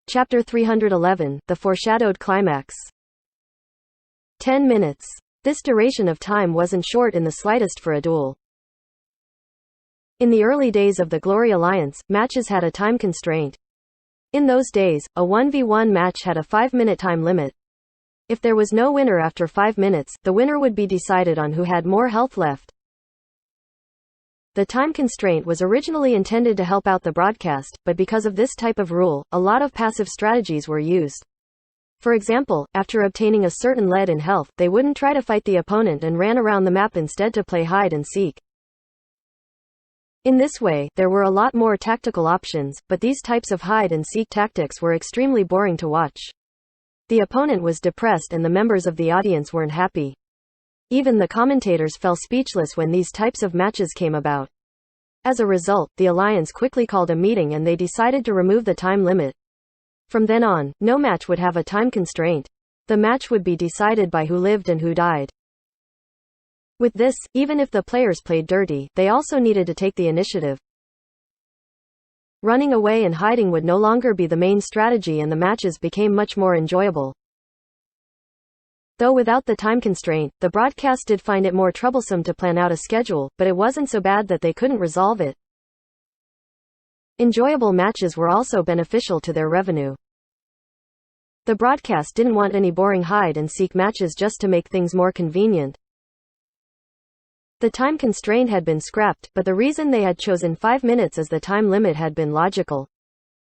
Chapter 311, The Foreshadowed Climax. 10 minutes. This duration of time wasn't short in the slightest for a duel. In the early days of the Glory Alliance, matches had a time constraint. In those days, a 1v1 match had a 5-minute time limit. If there was no winner after 5 minutes, the winner would be decided on who had more health left. The time constraint was originally intended to help out the broadcast, but because of this type of rule, a lot of passive strategies were used. For example, after obtaining a certain lead in health, they wouldn't try to fight the opponent and ran around the map instead to play hide and seek. In this way, there were a lot more tactical options, but these types of hide and seek tactics were extremely boring to watch. The opponent was depressed and the members of the audience weren't happy. Even the commentators fell speechless when these types of matches came about. As a result, the Alliance quickly called a meeting and they decided to remove the time limit. From then on, no match would have a time constraint. The match would be decided by who lived and who died. With this, even if the players played dirty, they also needed to take the initiative. Running away and hiding would no longer be the main strategy and the matches became much more enjoyable. Though without the time constraint, the broadcast did find it more troublesome to plan out a schedule, but it wasn't so bad that they couldn't resolve it. Enjoyable matches were also beneficial to their revenue. The broadcast didn't want any boring hide-and-seek matches just to make things more convenient. The time constraint had been scrapped, but the reason they had chosen 5 minutes as the time limit had been logical.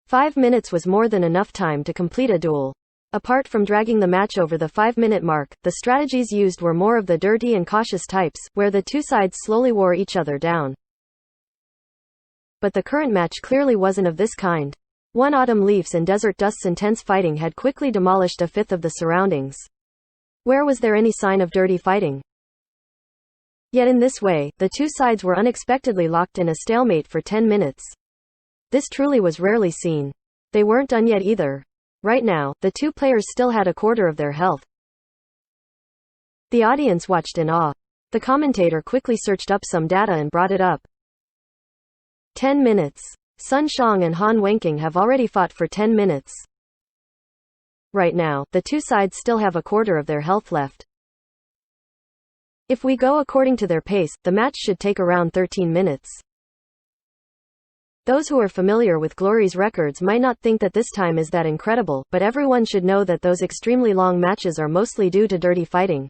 5 minutes was more than enough time to complete a duel. Apart from dragging the match over the 5-minute mark, the strategies used were more of the dirty and cautious types, where the two sides slowly wore each other down. But the current match clearly wasn't of this kind. One autumn leaves and desert dust's intense fighting had quickly demolished a fifth of the surroundings. Where was there any sign of dirty fighting? Yet in this way, the two sides were unexpectedly locked in a stalemate for 10 minutes. This truly was rarely seen. They weren't done yet either. Right now, the two players still had a quarter of their health. The audience watched in awe. The commentator quickly searched up some data and brought it up. 10 minutes. Sun Xiang and Han Wenqing have already fought for 10 minutes. Right now, the two sides still have a quarter of their health left. If we go according to their pace, the match should take around 13 minutes. Those who are familiar with Glory's records might not think that this time is that incredible, but everyone should know that those extremely long matches are mostly due to dirty fighting.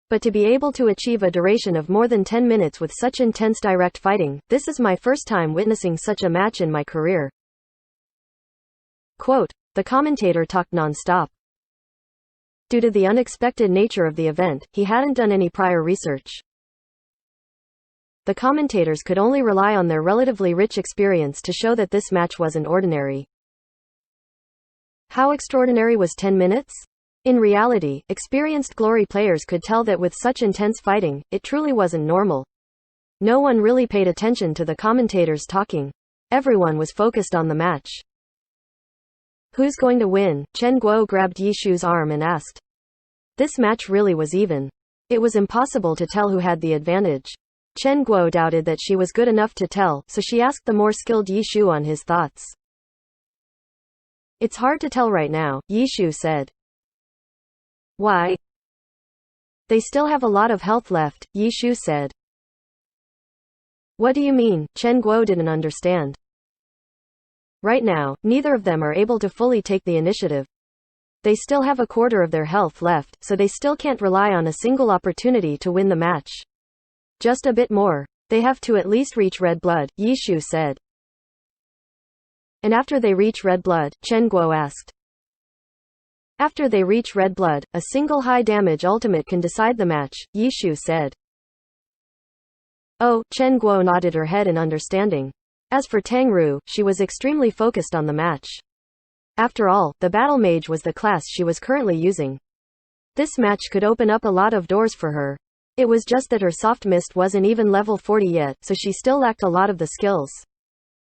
But to be able to achieve a duration of more than 10 minutes with such intense direct fighting, this is my first time witnessing such a match in my career. Quote, the commentator talked non-stop. Due to the unexpected nature of the event, he hadn't done any prior research. The commentators could only rely on their relatively rich experience to show that this match wasn't ordinary. How extraordinary was 10 minutes? In reality, experienced Glory players could tell that with such intense fighting, it truly wasn't normal. No one really paid attention to the commentators talking. Everyone was focused on the match. Who's going to win? Chen Guo grabbed Yishu's arm and asked. This match really was even. It was impossible to tell who had the advantage. Chen Guo doubted that she was good enough to tell, so she asked the more skilled Yishu on his thoughts. It's hard to tell right now, Yishu said. Why? They still have a lot of health left, Yishu said. What do you mean? Chen Guo didn't understand. Right now, neither of them are able to fully take the initiative. They still have a quarter of their health left, so they still can't rely on a single opportunity to win the match. Just a bit more. They have to at least reach red blood, Yishu said. And after they reach red blood? Chen Guo asked. After they reach red blood, a single high damage ultimate can decide the match, Yishu said. Oh, Chen Guo nodded her head in understanding. As for Tang Ru, she was extremely focused on the match. After all, the battle mage was the class she was currently using. This match could open up a lot of doors for her. It was just that her soft mist wasn't even level 40 yet, so she still lacked a lot of the skills.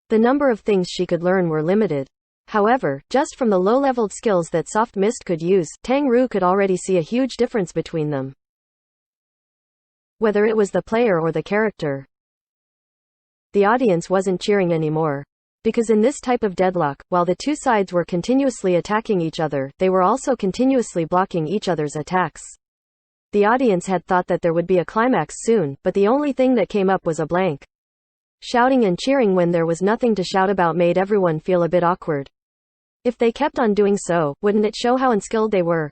The number of things she could learn were limited. However, just from the low-leveled skills that soft mist could use, Tang Ru could already see a huge difference between them. Whether it was the player or the character. The audience wasn't cheering anymore. Because in this type of deadlock, while the two sides were continuously attacking each other, they were also continuously blocking each other's attacks. The audience had thought that there would be a climax soon, but the only thing that came up was a blank. Shouting and cheering when there was nothing to shout about made everyone feel a bit awkward. If they kept on doing so, wouldn't it show how unskilled they were?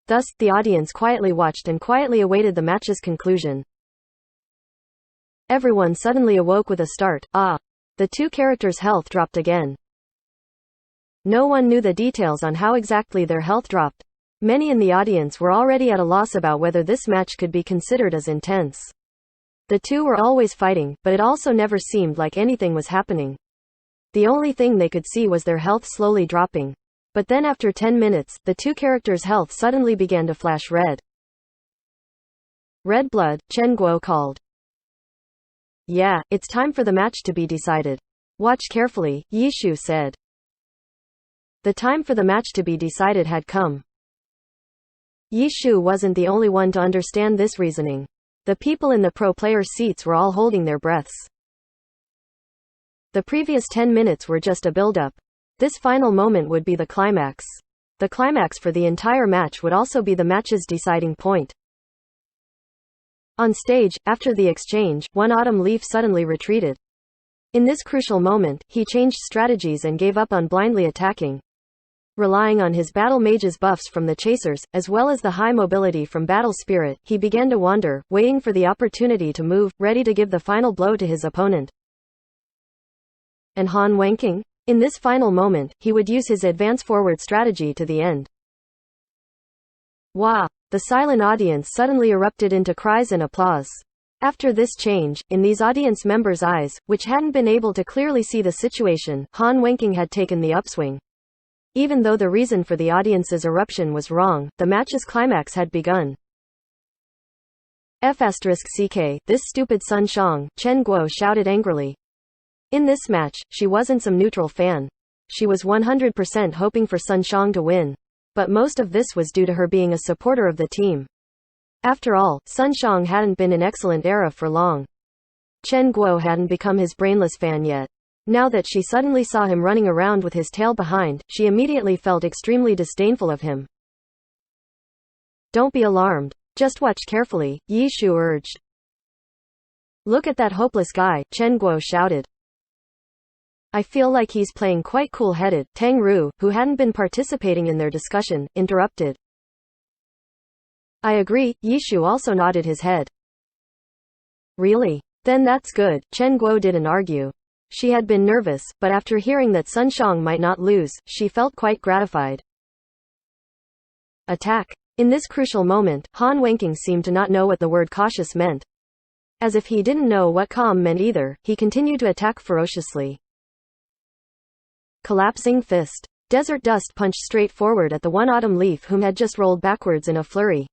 Thus, the audience quietly watched and quietly awaited the match's conclusion. Everyone suddenly awoke with a start. The two characters' health dropped again. No one knew the details on how exactly their health dropped. Many in the audience were already at a loss about whether this match could be considered as intense. The two were always fighting, but it also never seemed like anything was happening. The only thing they could see was their health slowly dropping. But then after 10 minutes, the two characters' health suddenly began to flash red. Red blood, Chen Guo called. Yeah, it's time for the match to be decided. Watch carefully, Yishu said. The time for the match to be decided had come. Yishu wasn't the only one to understand this reasoning. The people in the pro player seats were all holding their breaths. The previous 10 minutes were just a build-up. This final moment would be the climax. The climax for the entire match would also be the match's deciding point. On stage, after the exchange, one autumn leaf suddenly retreated. In this crucial moment, he changed strategies and gave up on blindly attacking. Relying on his battle mage's buffs from the chasers, as well as the high mobility from battle spirit, he began to wander, waiting for the opportunity to move, ready to give the final blow to his opponent. And Han Wenqing? In this final moment, he would use his advance forward strategy to the end. Wah! The silent audience suddenly erupted into cries and applause. After this change, in these audience members' eyes, which hadn't been able to clearly see the situation, Han Wenqing had taken the upswing. Even though the reason for the audience's eruption was wrong, the match's climax had begun. F***ck, this stupid Sun Shang, Chen Guo shouted angrily. In this match, she wasn't some neutral fan. She was 100% hoping for Sun Shang to win. But most of this was due to her being a supporter of the team. After all, Sun Shang hadn't been in excellent era for long. Chen Guo hadn't become his brainless fan yet. Now that she suddenly saw him running around with his tail behind, she immediately felt extremely disdainful of him. Don't be alarmed. Just watch carefully, Yishu urged. Look at that hopeless guy, Chen Guo shouted. I feel like he's playing quite cool-headed, Tang Ru, who hadn't been participating in their discussion, interrupted. I agree, Yishu also nodded his head. Really? Then that's good, Chen Guo didn't argue. She had been nervous, but after hearing that Sun Shang might not lose, she felt quite gratified. Attack. In this crucial moment, Han Wenqing seemed to not know what the word cautious meant. As if he didn't know what calm meant either, he continued to attack ferociously. Collapsing fist. Desert Dust punched straight forward at the one autumn leaf whom had just rolled backwards in a flurry.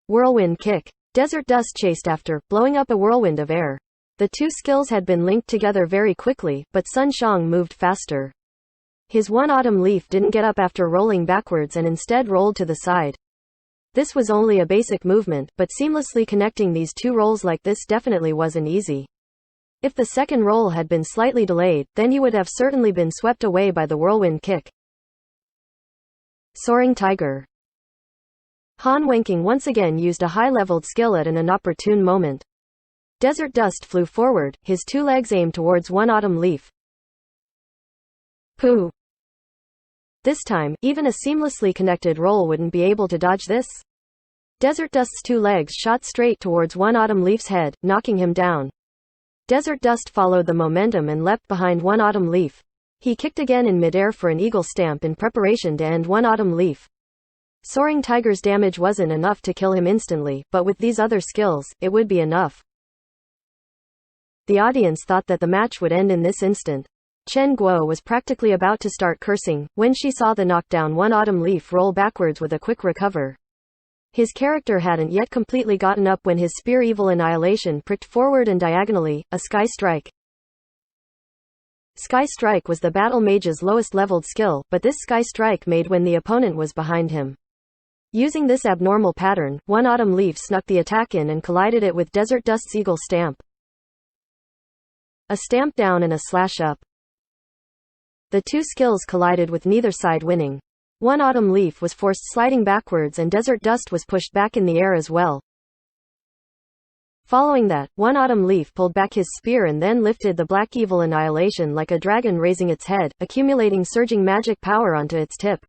Whirlwind kick. Desert Dust chased after, blowing up a whirlwind of air. The two skills had been linked together very quickly, but Sun Shang moved faster. His one autumn leaf didn't get up after rolling backwards and instead rolled to the side. This was only a basic movement, but seamlessly connecting these two rolls like this definitely wasn't easy. If the second roll had been slightly delayed, then you would have certainly been swept away by the whirlwind kick. Soaring Tiger. Han Wenqing once again used a high-leveled skill at an inopportune moment. Desert Dust flew forward, his two legs aimed towards one autumn leaf. Pooh! This time, even a seamlessly connected roll wouldn't be able to dodge this. Desert Dust's two legs shot straight towards one autumn leaf's head, knocking him down. Desert Dust followed the momentum and leapt behind one autumn leaf. He kicked again in midair for an eagle stamp in preparation to end one autumn leaf. Soaring Tiger's damage wasn't enough to kill him instantly, but with these other skills, it would be enough. The audience thought that the match would end in this instant. Chen Guo was practically about to start cursing, when she saw the knockdown one autumn leaf roll backwards with a quick recover. His character hadn't yet completely gotten up when his spear Evil Annihilation pricked forward and diagonally, a Sky Strike. Sky Strike was the battle mage's lowest leveled skill, but this Sky Strike made when the opponent was behind him. Using this abnormal pattern, one autumn leaf snuck the attack in and collided it with Desert Dust's Eagle Stamp. A stamp down and a slash up. The two skills collided with neither side winning. One autumn leaf was forced sliding backwards and desert dust was pushed back in the air as well. Following that, one autumn leaf pulled back his spear and then lifted the black evil annihilation like a dragon raising its head, accumulating surging magic power onto its tip.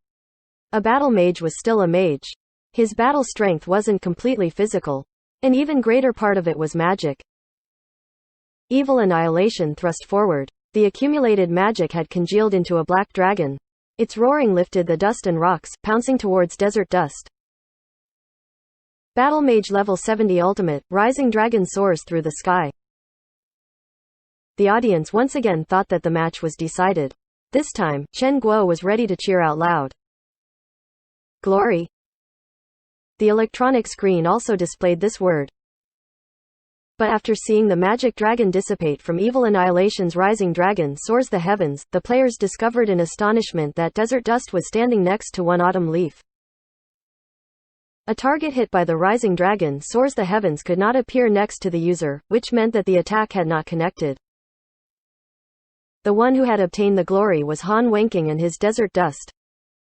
A battle mage was still a mage. His battle strength wasn't completely physical. An even greater part of it was magic. Evil annihilation thrust forward. The accumulated magic had congealed into a black dragon. Its roaring lifted the dust and rocks, pouncing towards desert dust. Battle Mage Level 70 Ultimate, Rising Dragon soars through the sky. The audience once again thought that the match was decided. This time, Chen Guo was ready to cheer out loud. Glory. The electronic screen also displayed this word. But after seeing the magic dragon dissipate from Evil Annihilation's rising dragon soars the heavens, the players discovered in astonishment that desert dust was standing next to one autumn leaf. A target hit by the rising dragon soars the heavens could not appear next to the user, which meant that the attack had not connected. The one who had obtained the glory was Han Wenking and his desert dust.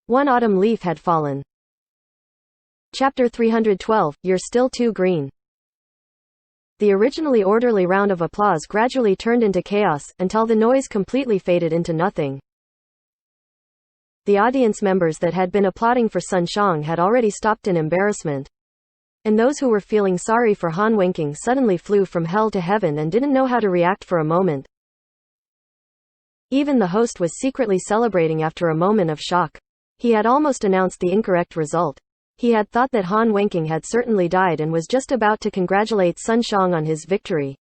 One autumn leaf had fallen. Chapter 312, You're Still Too Green. The originally orderly round of applause gradually turned into chaos, until the noise completely faded into nothing. The audience members that had been applauding for Sun Shang had already stopped in embarrassment. And those who were feeling sorry for Han Wenking suddenly flew from hell to heaven and didn't know how to react for a moment. Even the host was secretly celebrating after a moment of shock. He had almost announced the incorrect result. He had thought that Han Wenking had certainly died and was just about to congratulate Sun Shang on his victory.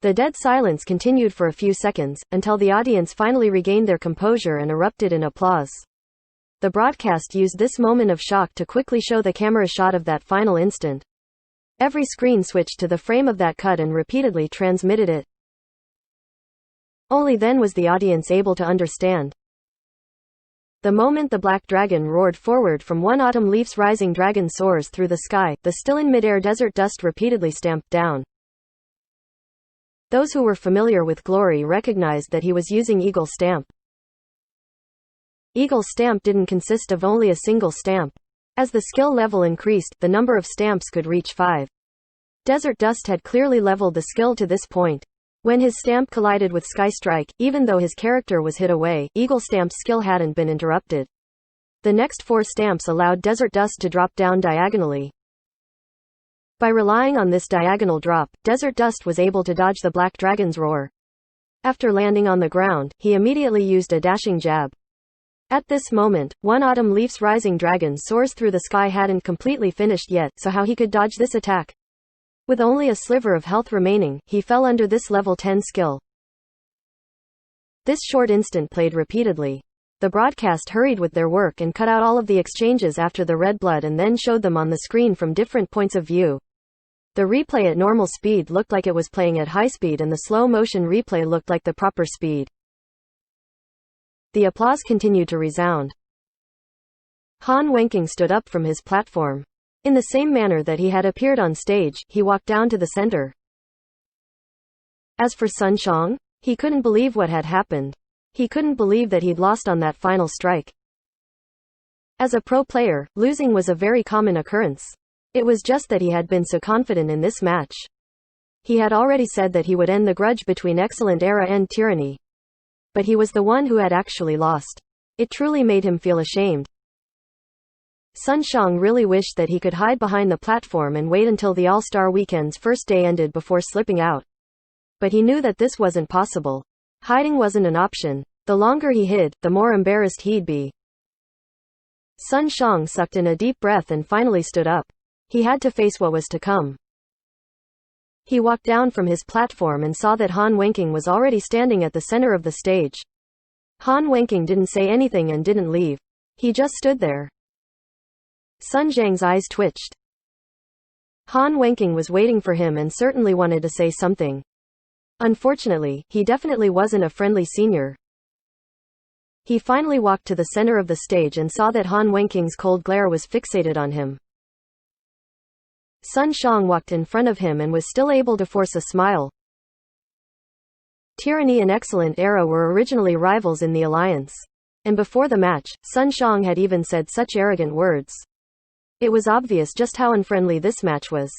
The dead silence continued for a few seconds, until the audience finally regained their composure and erupted in applause. The broadcast used this moment of shock to quickly show the camera shot of that final instant. Every screen switched to the frame of that cut and repeatedly transmitted it. Only then was the audience able to understand. The moment the black dragon roared forward from one autumn leaf's rising dragon soars through the sky, the still in midair desert dust repeatedly stamped down. Those who were familiar with Glory recognized that he was using Eagle Stamp. Eagle Stamp didn't consist of only a single stamp. As the skill level increased, the number of stamps could reach 5. Desert Dust had clearly leveled the skill to this point. When his stamp collided with Sky Strike, even though his character was hit away, Eagle Stamp's skill hadn't been interrupted. The next 4 stamps allowed Desert Dust to drop down diagonally. By relying on this diagonal drop, Desert Dust was able to dodge the Black Dragon's roar. After landing on the ground, he immediately used a dashing jab. At this moment, one autumn leaf's rising dragon soars through the sky hadn't completely finished yet, so how he could dodge this attack? With only a sliver of health remaining, he fell under this level 10 skill. This short instant played repeatedly. The broadcast hurried with their work and cut out all of the exchanges after the red blood and then showed them on the screen from different points of view. The replay at normal speed looked like it was playing at high speed and the slow motion replay looked like the proper speed. The applause continued to resound. Han Wenking stood up from his platform. In the same manner that he had appeared on stage, he walked down to the center. As for Sun Shang, he couldn't believe what had happened. He couldn't believe that he'd lost on that final strike. As a pro player, losing was a very common occurrence. It was just that he had been so confident in this match. He had already said that he would end the grudge between Excellent Era and Tyranny. But he was the one who had actually lost. It truly made him feel ashamed. Sun Shang really wished that he could hide behind the platform and wait until the All-Star Weekend's first day ended before slipping out. But he knew that this wasn't possible. Hiding wasn't an option. The longer he hid, the more embarrassed he'd be. Sun Shang sucked in a deep breath and finally stood up. He had to face what was to come. He walked down from his platform and saw that Han Wenking was already standing at the center of the stage. Han Wenking didn't say anything and didn't leave. He just stood there. Sun Zhang's eyes twitched. Han Wenking was waiting for him and certainly wanted to say something. Unfortunately, he definitely wasn't a friendly senior. He finally walked to the center of the stage and saw that Han Wenking's cold glare was fixated on him. Sun Shang walked in front of him and was still able to force a smile. Tyranny and Excellent Era were originally rivals in the alliance. And before the match, Sun Xiang had even said such arrogant words. It was obvious just how unfriendly this match was.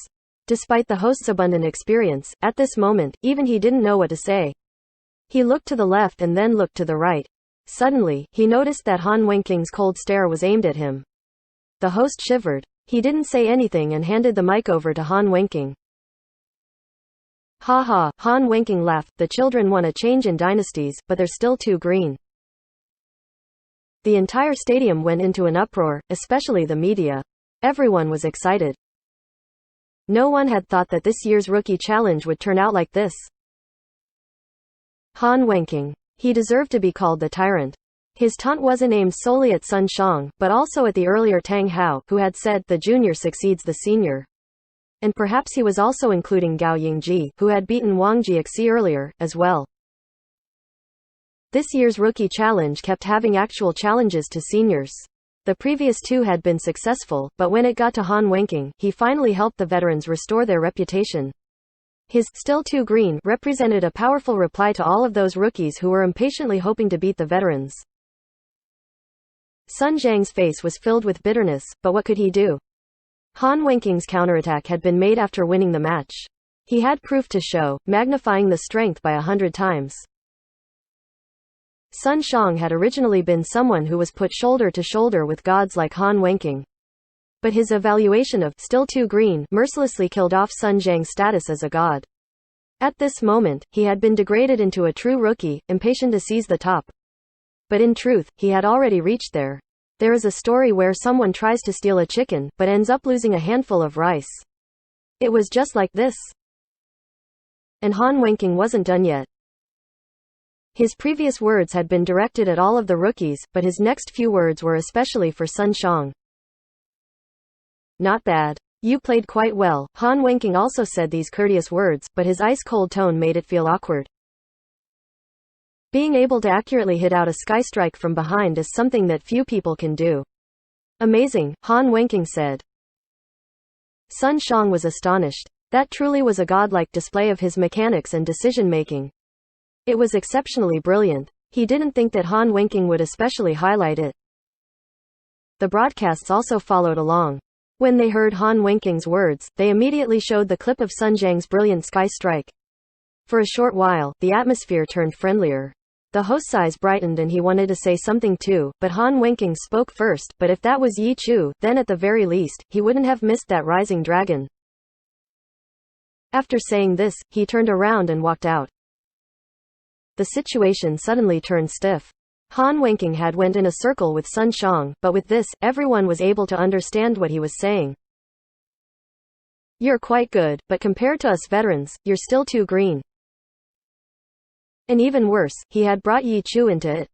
Despite the host's abundant experience, at this moment, even he didn't know what to say. He looked to the left and then looked to the right. Suddenly, he noticed that Han Wenqing's cold stare was aimed at him. The host shivered. He didn't say anything and handed the mic over to Han Wenqing. Ha ha, Han Wenqing laughed. The children want a change in dynasties, but they're still too green. The entire stadium went into an uproar, especially the media. Everyone was excited. No one had thought that this year's rookie challenge would turn out like this. Han Wenqing. He deserved to be called the tyrant. His taunt wasn't aimed solely at Sun Xiang, but also at the earlier Tang Hao, who had said, the junior succeeds the senior. And perhaps he was also including Gao Yingji, who had beaten Wang Jiaxi earlier, as well. This year's rookie challenge kept having actual challenges to seniors. The previous two had been successful, but when it got to Han Wenqing, he finally helped the veterans restore their reputation. His "still too green" represented a powerful reply to all of those rookies who were impatiently hoping to beat the veterans. Sun Jiang's face was filled with bitterness, but what could he do? Han Wenqing's counterattack had been made after winning the match. He had proof to show, magnifying the strength by 100 times. Sun Xiang had originally been someone who was put shoulder to shoulder with gods like Han Wenqing. But his evaluation of "still too green" mercilessly killed off Sun Jiang's status as a god. At this moment, he had been degraded into a true rookie, impatient to seize the top. But in truth, he had already reached there. There is a story where someone tries to steal a chicken, but ends up losing a handful of rice. It was just like this. And Han Wenqing wasn't done yet. His previous words had been directed at all of the rookies, but his next few words were especially for Sun Xiang. Not bad. You played quite well. Han Wenqing also said these courteous words, but his ice-cold tone made it feel awkward. Being able to accurately hit out a sky strike from behind is something that few people can do. Amazing, Han Wenqing said. Sun Xiang was astonished. That truly was a godlike display of his mechanics and decision-making. It was exceptionally brilliant. He didn't think that Han Wenqing would especially highlight it. The broadcasts also followed along. When they heard Han Wenqing's words, they immediately showed the clip of Sun Jiang's brilliant sky strike. For a short while, the atmosphere turned friendlier. The host's eyes brightened and he wanted to say something too, but Han Wenqing spoke first. But if that was Yi Chu, then at the very least, he wouldn't have missed that rising dragon. After saying this, he turned around and walked out. The situation suddenly turned stiff. Han Wenqing had went in a circle with Sun Xiang, but with this, everyone was able to understand what he was saying. You're quite good, but compared to us veterans, you're still too green. And even worse, he had brought Yi Chu into it.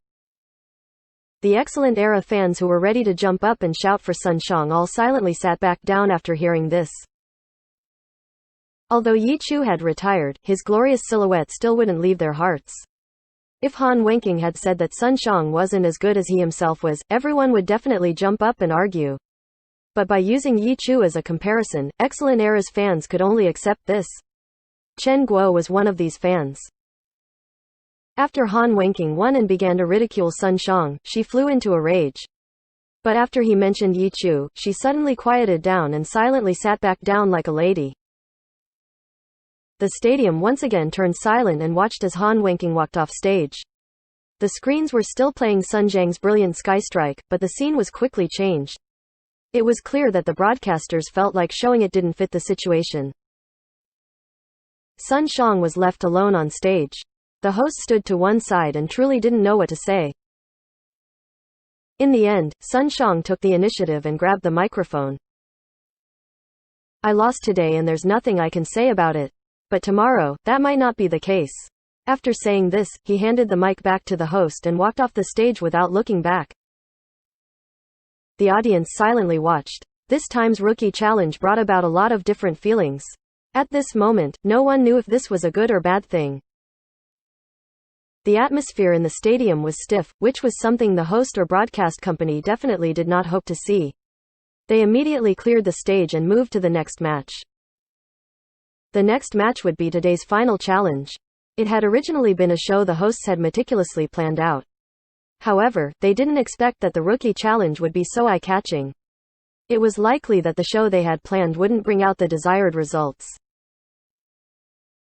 The Excellent Era fans who were ready to jump up and shout for Sun Xiang all silently sat back down after hearing this. Although Yi Chu had retired, his glorious silhouette still wouldn't leave their hearts. If Han Wenqing had said that Sun Xiang wasn't as good as he himself was, everyone would definitely jump up and argue. But by using Yi Chu as a comparison, Excellent Era's fans could only accept this. Chen Guo was one of these fans. After Han Wenqing won and began to ridicule Sun Xiang, she flew into a rage. But after he mentioned Yi Chu, she suddenly quieted down and silently sat back down like a lady. The stadium once again turned silent and watched as Han Wenqing walked off stage. The screens were still playing Sun Jiang's brilliant sky strike, but the scene was quickly changed. It was clear that the broadcasters felt like showing it didn't fit the situation. Sun Xiang was left alone on stage. The host stood to one side and truly didn't know what to say. In the end, Sun Xiang took the initiative and grabbed the microphone. I lost today and there's nothing I can say about it. But tomorrow, that might not be the case. After saying this, he handed the mic back to the host and walked off the stage without looking back. The audience silently watched. This time's rookie challenge brought about a lot of different feelings. At this moment, no one knew if this was a good or bad thing. The atmosphere in the stadium was stiff, which was something the host or broadcast company definitely did not hope to see. They immediately cleared the stage and moved to the next match. The next match would be today's final challenge. It had originally been a show the hosts had meticulously planned out. However, they didn't expect that the Rookie Challenge would be so eye-catching. It was likely that the show they had planned wouldn't bring out the desired results.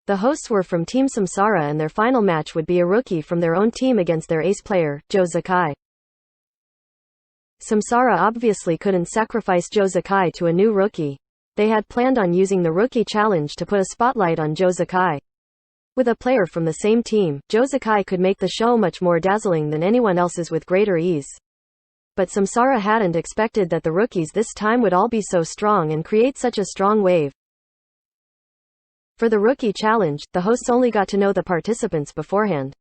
The hosts were from Team Samsara and their final match would be a rookie from their own team against their ace player, Joe Sakai. Samsara obviously couldn't sacrifice Joe Sakai to a new rookie. They had planned on using the Rookie Challenge to put a spotlight on Joe Sakai. With a player from the same team, Joe Sakai could make the show much more dazzling than anyone else's with greater ease. But Samsara hadn't expected that the rookies this time would all be so strong and create such a strong wave. For the Rookie Challenge, the hosts only got to know the participants beforehand.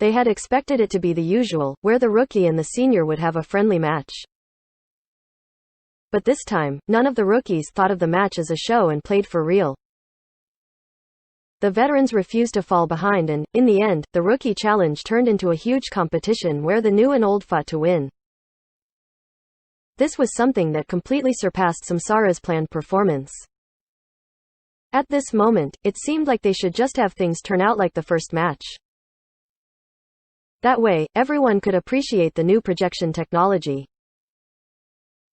They had expected it to be the usual, where the rookie and the senior would have a friendly match. But this time, none of the rookies thought of the match as a show and played for real. The veterans refused to fall behind and, in the end, the Rookie Challenge turned into a huge competition where the new and old fought to win. This was something that completely surpassed Samsara's planned performance. At this moment, it seemed like they should just have things turn out like the first match. That way, everyone could appreciate the new projection technology.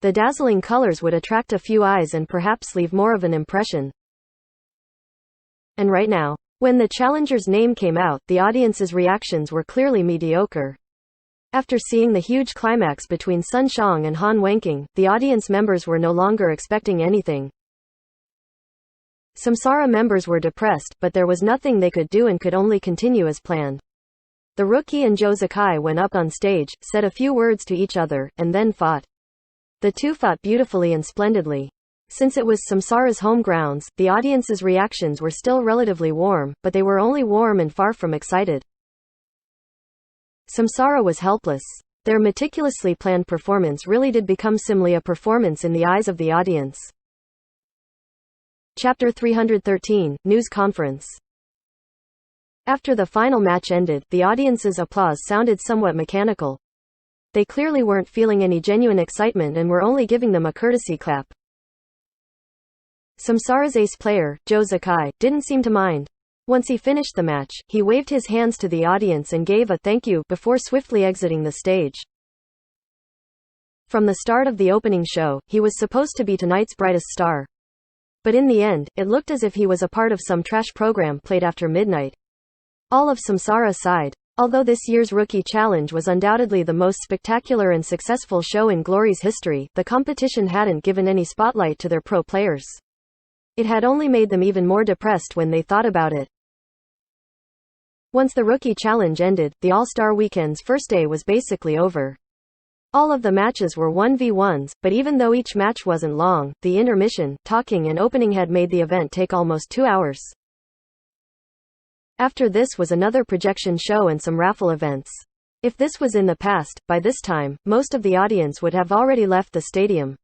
The dazzling colors would attract a few eyes and perhaps leave more of an impression. And right now, when the challenger's name came out, the audience's reactions were clearly mediocre. After seeing the huge climax between Sun Xiang and Han Wenqing, the audience members were no longer expecting anything. Samsara members were depressed, but there was nothing they could do and could only continue as planned. The rookie and Joe Sakai went up on stage, said a few words to each other, and then fought. The two fought beautifully and splendidly. Since it was Samsara's home grounds, the audience's reactions were still relatively warm, but they were only warm and far from excited. Samsara was helpless. Their meticulously planned performance really did become simply a performance in the eyes of the audience. Chapter 313, News Conference. After the final match ended, the audience's applause sounded somewhat mechanical. They clearly weren't feeling any genuine excitement and were only giving them a courtesy clap. Samsara's ace player, Joe Sakai, didn't seem to mind. Once he finished the match, he waved his hands to the audience and gave a thank you before swiftly exiting the stage. From the start of the opening show, he was supposed to be tonight's brightest star. But in the end, it looked as if he was a part of some trash program played after midnight. All of Samsara sighed. Although this year's Rookie Challenge was undoubtedly the most spectacular and successful show in Glory's history, the competition hadn't given any spotlight to their pro players. It had only made them even more depressed when they thought about it. Once the Rookie Challenge ended, the All-Star Weekend's first day was basically over. All of the matches were 1v1s, but even though each match wasn't long, the intermission, talking and opening had made the event take almost 2 hours. After this was another projection show and some raffle events. If this was in the past, by this time, most of the audience would have already left the stadium.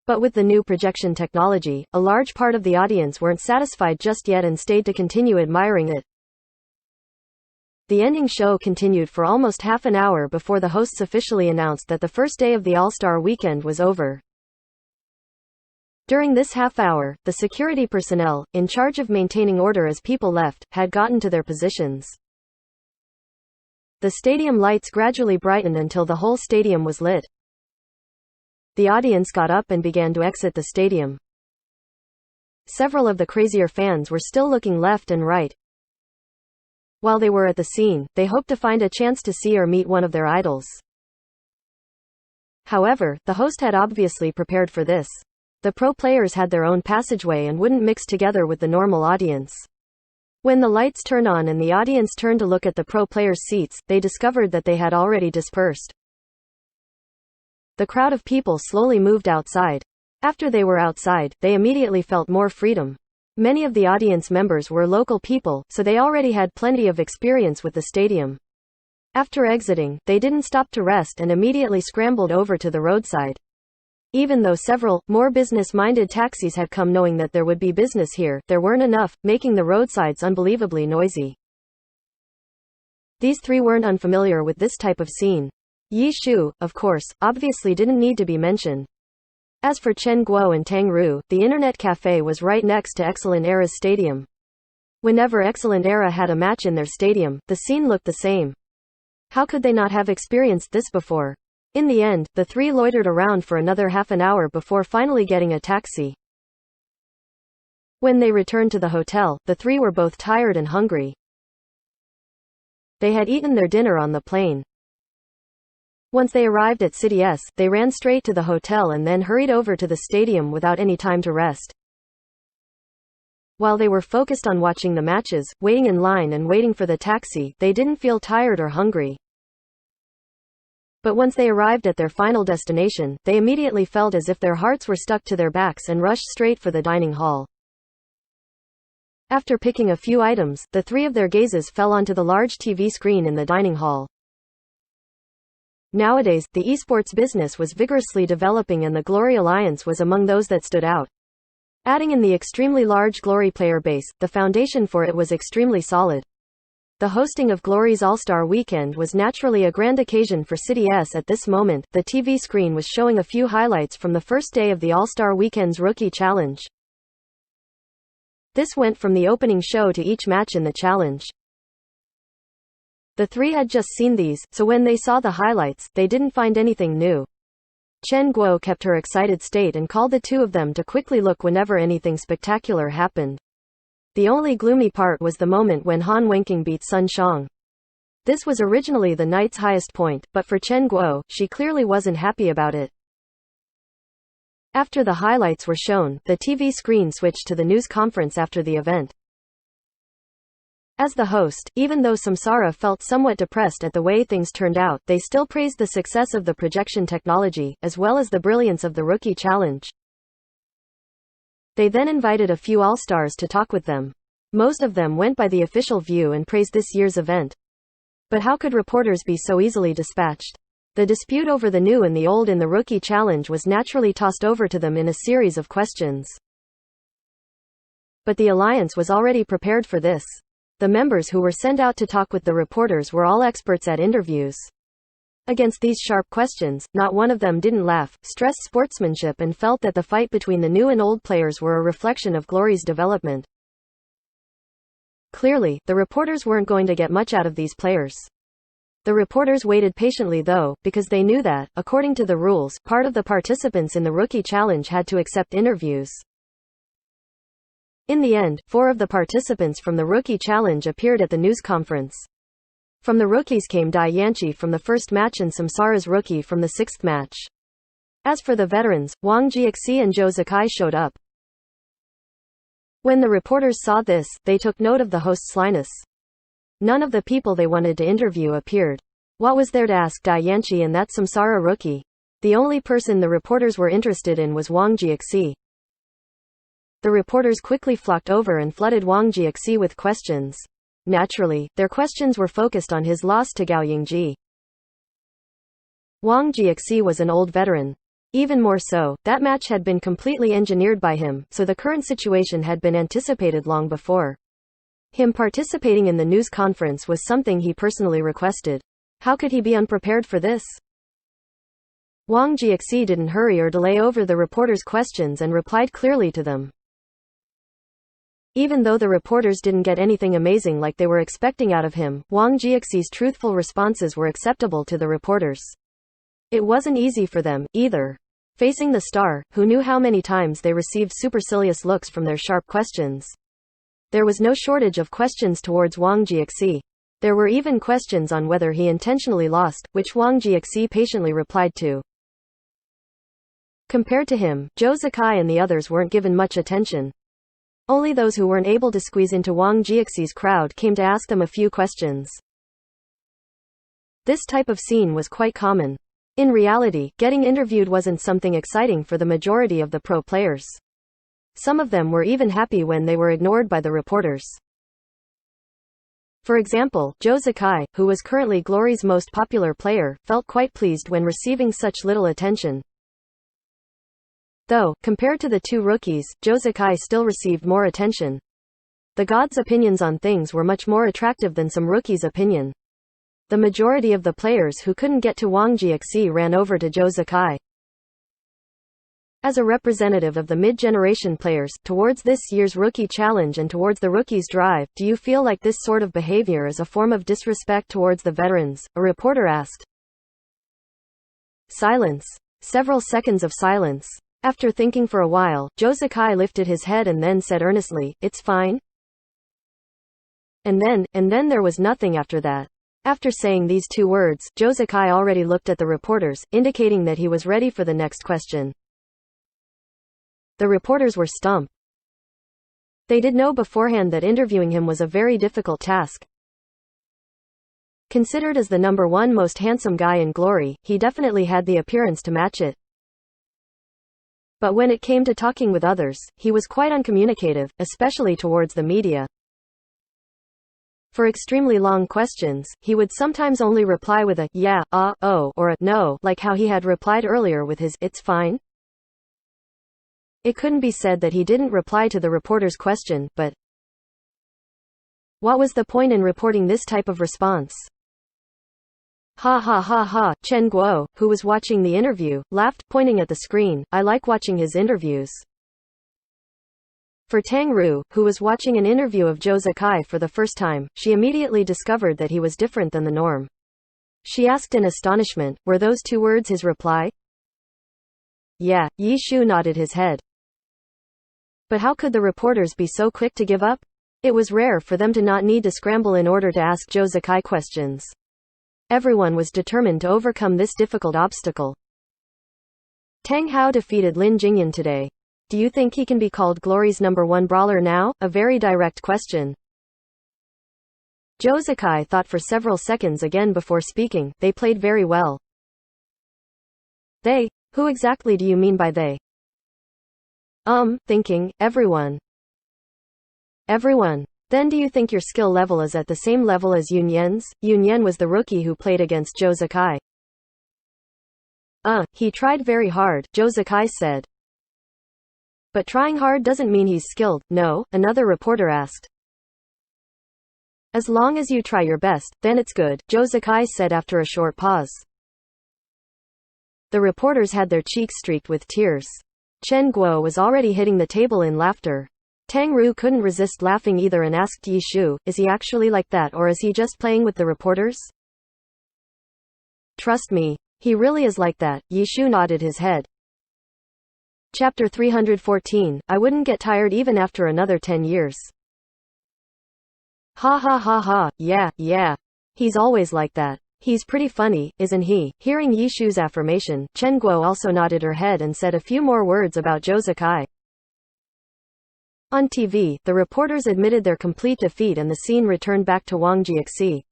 But with the new projection technology, a large part of the audience weren't satisfied just yet and stayed to continue admiring it. The ending show continued for almost half an hour before the hosts officially announced that the first day of the All-Star Weekend was over. During this half hour, the security personnel, in charge of maintaining order as people left, had gotten to their positions. The stadium lights gradually brightened until the whole stadium was lit. The audience got up and began to exit the stadium. Several of the crazier fans were still looking left and right. While they were at the scene, they hoped to find a chance to see or meet one of their idols. However, the host had obviously prepared for this. The pro players had their own passageway and wouldn't mix together with the normal audience. When the lights turned on and the audience turned to look at the pro players' seats, they discovered that they had already dispersed. The crowd of people slowly moved outside. After they were outside, they immediately felt more freedom. Many of the audience members were local people, so they already had plenty of experience with the stadium. After exiting, they didn't stop to rest and immediately scrambled over to the roadside. Even though several, more business-minded taxis had come knowing that there would be business here, there weren't enough, making the roadsides unbelievably noisy. These three weren't unfamiliar with this type of scene. Yi Shu, of course, obviously didn't need to be mentioned. As for Chen Guo and Tang Ru, the internet cafe was right next to Excellent Era's stadium. Whenever Excellent Era had a match in their stadium, the scene looked the same. How could they not have experienced this before? In the end, the three loitered around for another half an hour before finally getting a taxi. When they returned to the hotel, the three were both tired and hungry. They had eaten their dinner on the plane. Once they arrived at City S, they ran straight to the hotel and then hurried over to the stadium without any time to rest. While they were focused on watching the matches, waiting in line and waiting for the taxi, they didn't feel tired or hungry. But once they arrived at their final destination, they immediately felt as if their hearts were stuck to their backs and rushed straight for the dining hall. After picking a few items, the three of their gazes fell onto the large TV screen in the dining hall. Nowadays, the esports business was vigorously developing and the Glory Alliance was among those that stood out. Adding in the extremely large Glory player base, the foundation for it was extremely solid. The hosting of Glory's All-Star Weekend was naturally a grand occasion for City S at this moment. The TV screen was showing a few highlights from the first day of the All-Star Weekend's Rookie Challenge. This went from the opening show to each match in the challenge. The three had just seen these, so when they saw the highlights, they didn't find anything new. Chen Guo kept her excited state and called the two of them to quickly look whenever anything spectacular happened. The only gloomy part was the moment when Han Wenqing beat Sun Xiang. This was originally the night's highest point, but for Chen Guo, she clearly wasn't happy about it. After the highlights were shown, the TV screen switched to the news conference after the event. As the host, even though Samsara felt somewhat depressed at the way things turned out, they still praised the success of the projection technology, as well as the brilliance of the Rookie Challenge. They then invited a few All-Stars to talk with them. Most of them went by the official view and praised this year's event. But how could reporters be so easily dispatched? The dispute over the new and the old in the Rookie Challenge was naturally tossed over to them in a series of questions. But the Alliance was already prepared for this. The members who were sent out to talk with the reporters were all experts at interviews. Against these sharp questions, not one of them didn't laugh, stressed sportsmanship and felt that the fight between the new and old players were a reflection of Glory's development. Clearly, the reporters weren't going to get much out of these players. The reporters waited patiently though, because they knew that, according to the rules, part of the participants in the Rookie Challenge had to accept interviews. In the end, 4 of the participants from the Rookie Challenge appeared at the news conference. From the rookies came Dai Yanqi from the first match and Samsara's rookie from the 6th match. As for the veterans, Wang Jiaxi and Zhou Zikai showed up. When the reporters saw this, they took note of the host's slyness. None of the people they wanted to interview appeared. What was there to ask Dai Yanqi and that Samsara rookie? The only person the reporters were interested in was Wang Jiaxi. The reporters quickly flocked over and flooded Wang Jiaxi with questions. Naturally, their questions were focused on his loss to Gao Yingji. Wang Jiaxi was an old veteran. Even more so, that match had been completely engineered by him, so the current situation had been anticipated long before. Him participating in the news conference was something he personally requested. How could he be unprepared for this? Wang Jiaxi didn't hurry or delay over the reporters' questions and replied clearly to them. Even though the reporters didn't get anything amazing like they were expecting out of him, Wang Jiaxi's truthful responses were acceptable to the reporters. It wasn't easy for them, either. Facing the star, who knew how many times they received supercilious looks from their sharp questions. There was no shortage of questions towards Wang Jiaxi. There were even questions on whether he intentionally lost, which Wang Jiaxi patiently replied to. Compared to him, Zhou Zikai and the others weren't given much attention. Only those who weren't able to squeeze into Wang Jiaxi's crowd came to ask them a few questions. This type of scene was quite common. In reality, getting interviewed wasn't something exciting for the majority of the pro players. Some of them were even happy when they were ignored by the reporters. For example, Zhou Zikai, who was currently Glory's most popular player, felt quite pleased when receiving such little attention. Though, compared to the 2 rookies, Zhou Zikai still received more attention. The gods' opinions on things were much more attractive than some rookies' opinion. The majority of the players who couldn't get to Wang Jiaxi ran over to Zhou Zikai. As a representative of the mid-generation players, towards this year's Rookie Challenge and towards the Rookies' Drive, do you feel like this sort of behavior is a form of disrespect towards the veterans? A reporter asked. Silence. Several seconds of silence. After thinking for a while, Joe Sakai lifted his head and then said earnestly, "It's fine." And then there was nothing after that. After saying these two words, Joe Sakai already looked at the reporters, indicating that he was ready for the next question. The reporters were stumped. They did know beforehand that interviewing him was a very difficult task. Considered as the #1 most handsome guy in Glory, he definitely had the appearance to match it. But when it came to talking with others, he was quite uncommunicative, especially towards the media. For extremely long questions, he would sometimes only reply with a "yeah, oh," or a "no," like how he had replied earlier with his "it's fine." It couldn't be said that he didn't reply to the reporter's question, but what was the point in reporting this type of response? Ha ha ha ha. Chen Guo, who was watching the interview, laughed, pointing at the screen. I like watching his interviews. For Tang Ru, who was watching an interview of Joe Sakai for the first time, she immediately discovered that he was different than the norm. She asked in astonishment, were those two words his reply? Yeah, Yi Shu nodded his head. But how could the reporters be so quick to give up? It was rare for them to not need to scramble in order to ask Joe Sakai questions. Everyone was determined to overcome this difficult obstacle. Tang Hao defeated Lin Jingyan today. Do you think he can be called Glory's #1 brawler now? A very direct question. Joe Sakai thought for several seconds again before speaking. They played very well. They? Who exactly do you mean by they? Thinking, everyone. Everyone. Then do you think your skill level is at the same level as Yun Yan's? Yun Yan was the rookie who played against Joe Sakai. He tried very hard, Joe Sakai said. But trying hard doesn't mean he's skilled, no? Another reporter asked. As long as you try your best, then it's good, Joe Sakai said after a short pause. The reporters had their cheeks streaked with tears. Chen Guo was already hitting the table in laughter. Tang Ru couldn't resist laughing either and asked Yi Shu, is he actually like that or is he just playing with the reporters? Trust me. He really is like that, Yi Shu nodded his head. Chapter 314, I wouldn't get tired even after another 10 years. Ha ha ha ha, yeah. He's always like that. He's pretty funny, isn't he? Hearing Yi Shu's affirmation, Chen Guo also nodded her head and said a few more words about Joe Sakai. On TV, the reporters admitted their complete defeat and the scene returned back to Wang Jiaxi.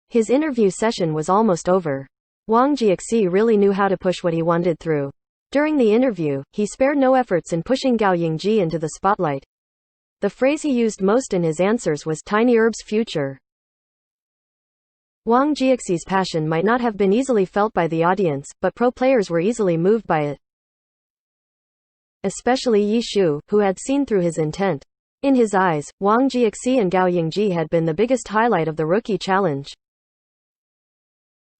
His interview session was almost over. Wang Jiaxi really knew how to push what he wanted through. During the interview, he spared no efforts in pushing Gao Yingji into the spotlight. The phrase he used most in his answers was "Tiny Herb's future." Wang Jiaxi's passion might not have been easily felt by the audience, but pro players were easily moved by it. Especially Yi Shu, who had seen through his intent. In his eyes, Wang Jiaxi and Gao Yingji had been the biggest highlight of the Rookie Challenge.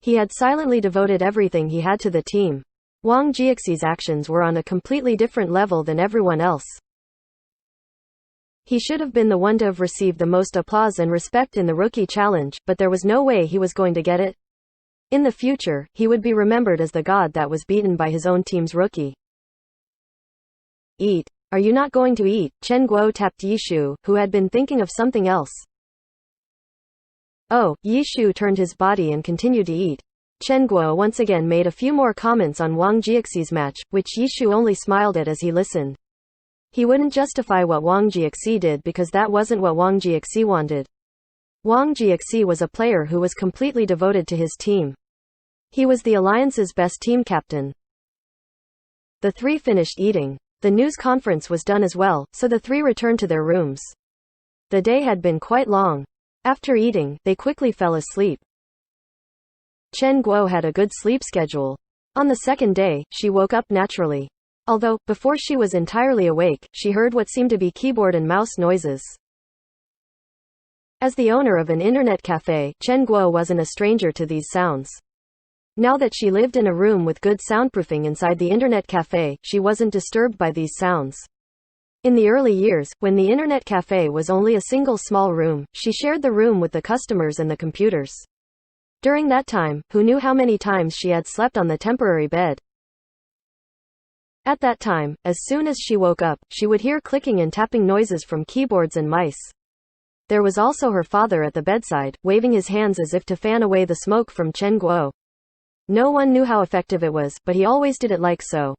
He had silently devoted everything he had to the team. Wang Jiaxi's actions were on a completely different level than everyone else. He should have been the one to have received the most applause and respect in the Rookie Challenge, but there was no way he was going to get it. In the future, he would be remembered as the god that was beaten by his own team's rookie. Eat. Are you not going to eat? Chen Guo tapped Yi Shu, who had been thinking of something else. Oh, Yi Shu turned his body and continued to eat. Chen Guo once again made a few more comments on Wang Jiaxi's match, which Yi Shu only smiled at as he listened. He wouldn't justify what Wang Jiaxi did because that wasn't what Wang Jiaxi wanted. Wang Jiaxi was a player who was completely devoted to his team. He was the Alliance's best team captain. The three finished eating. The news conference was done as well, so the three returned to their rooms. The day had been quite long. After eating, they quickly fell asleep. Chen Guo had a good sleep schedule. On the second day, she woke up naturally. Although, before she was entirely awake, she heard what seemed to be keyboard and mouse noises. As the owner of an internet cafe, Chen Guo wasn't a stranger to these sounds. Now that she lived in a room with good soundproofing inside the internet cafe, she wasn't disturbed by these sounds. In the early years, when the internet cafe was only a single small room, she shared the room with the customers and the computers. During that time, who knew how many times she had slept on the temporary bed? At that time, as soon as she woke up, she would hear clicking and tapping noises from keyboards and mice. There was also her father at the bedside, waving his hands as if to fan away the smoke from Chen Guo. No one knew how effective it was, but he always did it like so.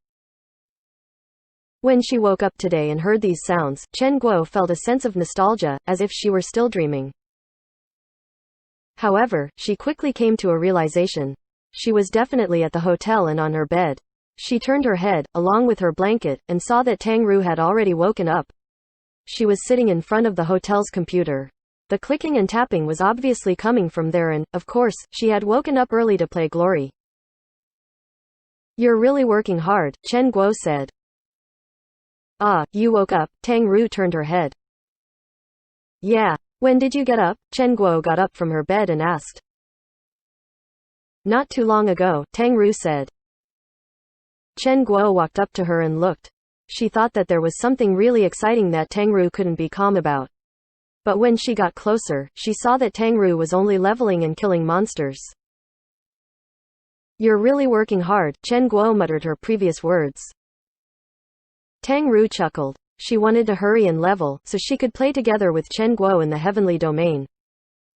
When she woke up today and heard these sounds, Chen Guo felt a sense of nostalgia, as if she were still dreaming. However, she quickly came to a realization. She was definitely at the hotel and on her bed. She turned her head, along with her blanket, and saw that Tang Ru had already woken up. She was sitting in front of the hotel's computer. The clicking and tapping was obviously coming from there and, of course, she had woken up early to play Glory. "You're really working hard," Chen Guo said. "Ah, you woke up," Tang Ru turned her head. "Yeah. When did you get up?" Chen Guo got up from her bed and asked. "Not too long ago," Tang Ru said. Chen Guo walked up to her and looked. She thought that there was something really exciting that Tang Ru couldn't be calm about. But when she got closer, she saw that Tang Ru was only leveling and killing monsters. "You're really working hard," Chen Guo muttered her previous words. Tang Ru chuckled. She wanted to hurry and level, so she could play together with Chen Guo in the heavenly domain.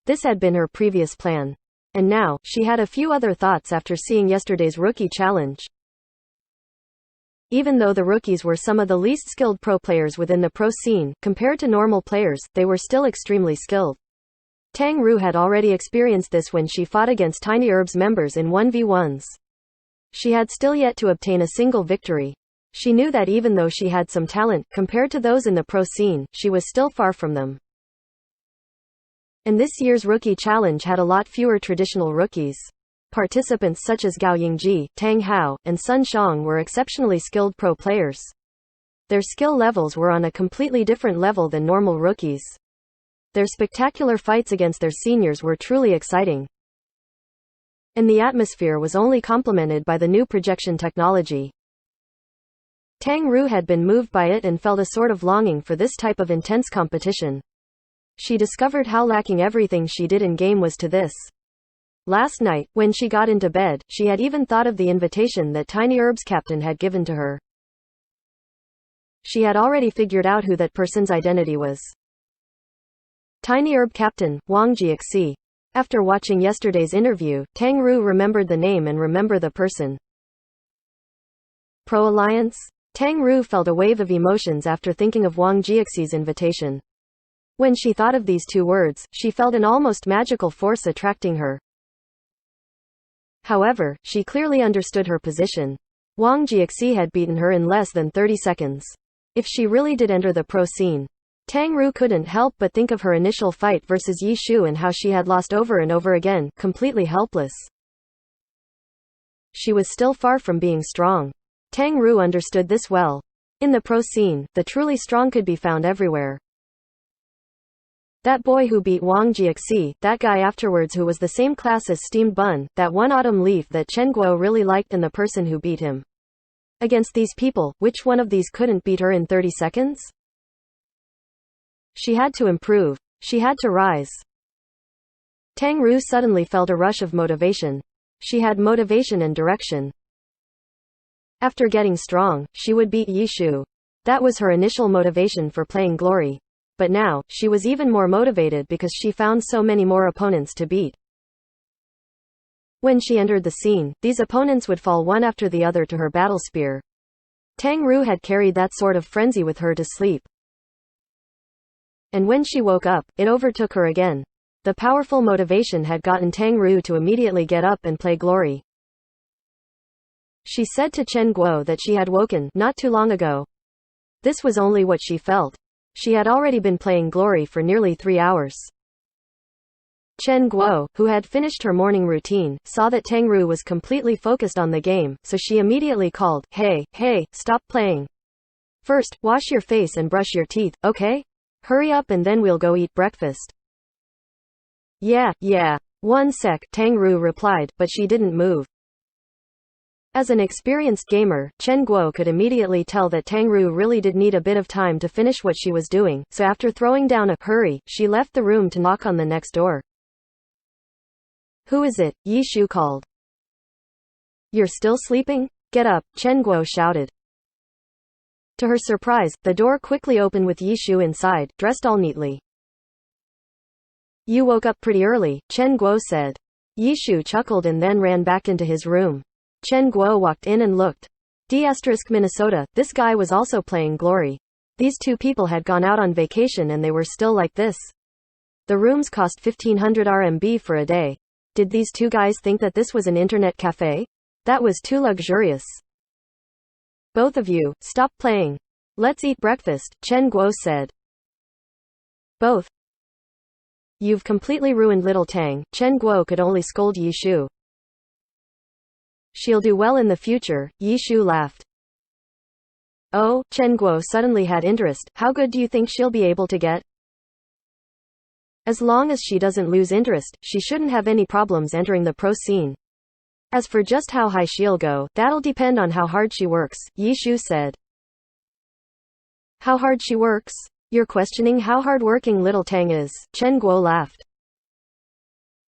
This had been her previous plan. And now, she had a few other thoughts after seeing yesterday's rookie challenge. Even though the rookies were some of the least skilled pro players within the pro scene, compared to normal players, they were still extremely skilled. Tang Ru had already experienced this when she fought against Tiny Herb's members in 1v1s. She had still yet to obtain a single victory. She knew that even though she had some talent, compared to those in the pro scene, she was still far from them. And this year's rookie challenge had a lot fewer traditional rookies. Participants such as Gao Yingji, Tang Hao, and Sun Xiang were exceptionally skilled pro players. Their skill levels were on a completely different level than normal rookies. Their spectacular fights against their seniors were truly exciting. And the atmosphere was only complemented by the new projection technology. Tang Ru had been moved by it and felt a sort of longing for this type of intense competition. She discovered how lacking everything she did in game was to this. Last night, when she got into bed, she had even thought of the invitation that Tiny Herb's captain had given to her. She had already figured out who that person's identity was. Tiny Herb captain, Wang Jiaxi. After watching yesterday's interview, Tang Ru remembered the name and remember the person. Pro Alliance? Tang Ru felt a wave of emotions after thinking of Wang Jiaxi's invitation. When she thought of these two words, she felt an almost magical force attracting her. However, she clearly understood her position. Wang Jiaxi had beaten her in less than 30 seconds. If she really did enter the pro scene, Tang Ru couldn't help but think of her initial fight versus Yi Shu and how she had lost over and over again, completely helpless. She was still far from being strong. Tang Ru understood this well. In the pro scene, the truly strong could be found everywhere. That boy who beat Wang Jiaxi, that guy afterwards who was the same class as Steamed Bun, that one autumn leaf that Chen Guo really liked, and the person who beat him. Against these people, which one of these couldn't beat her in 30 seconds? She had to improve. She had to rise. Tang Ru suddenly felt a rush of motivation. She had motivation and direction. After getting strong, she would beat Yi Shu. That was her initial motivation for playing Glory. But now, she was even more motivated because she found so many more opponents to beat. When she entered the scene, these opponents would fall one after the other to her battle spear. Tang Ru had carried that sort of frenzy with her to sleep. And when she woke up, it overtook her again. The powerful motivation had gotten Tang Ru to immediately get up and play Glory. She said to Chen Guo that she had woken not too long ago. This was only what she felt. She had already been playing Glory for nearly 3 hours. Chen Guo, who had finished her morning routine, saw that Tang Ru was completely focused on the game, so she immediately called, "Hey, stop playing. First, wash your face and brush your teeth, okay? Hurry up and then we'll go eat breakfast." Yeah. 1 sec, Tang Ru replied, but she didn't move. As an experienced gamer, Chen Guo could immediately tell that Tang Ru really did need a bit of time to finish what she was doing, so after throwing down a hurry, she left the room to knock on the next door. "Who is it?" Yi Shu called. "You're still sleeping? Get up," Chen Guo shouted. To her surprise, the door quickly opened with Yi Shu inside, dressed all neatly. "You woke up pretty early," Chen Guo said. Yi Shu chuckled and then ran back into his room. Chen Guo walked in and looked. Minnesota, this guy was also playing Glory. These two people had gone out on vacation and they were still like this. The rooms cost 1500 RMB for a day. Did these two guys think that this was an internet cafe? That was too luxurious. "Both of you, stop playing. Let's eat breakfast," Chen Guo said. "Both? You've completely ruined little Tang." Chen Guo could only scold Yi Shu. "She'll do well in the future," Yi Shu laughed. "Oh," Chen Guo suddenly had interest, "how good do you think she'll be able to get?" "As long as she doesn't lose interest, she shouldn't have any problems entering the pro scene. As for just how high she'll go, that'll depend on how hard she works," Yi Shu said. "How hard she works? You're questioning how hard-working little Tang is," Chen Guo laughed.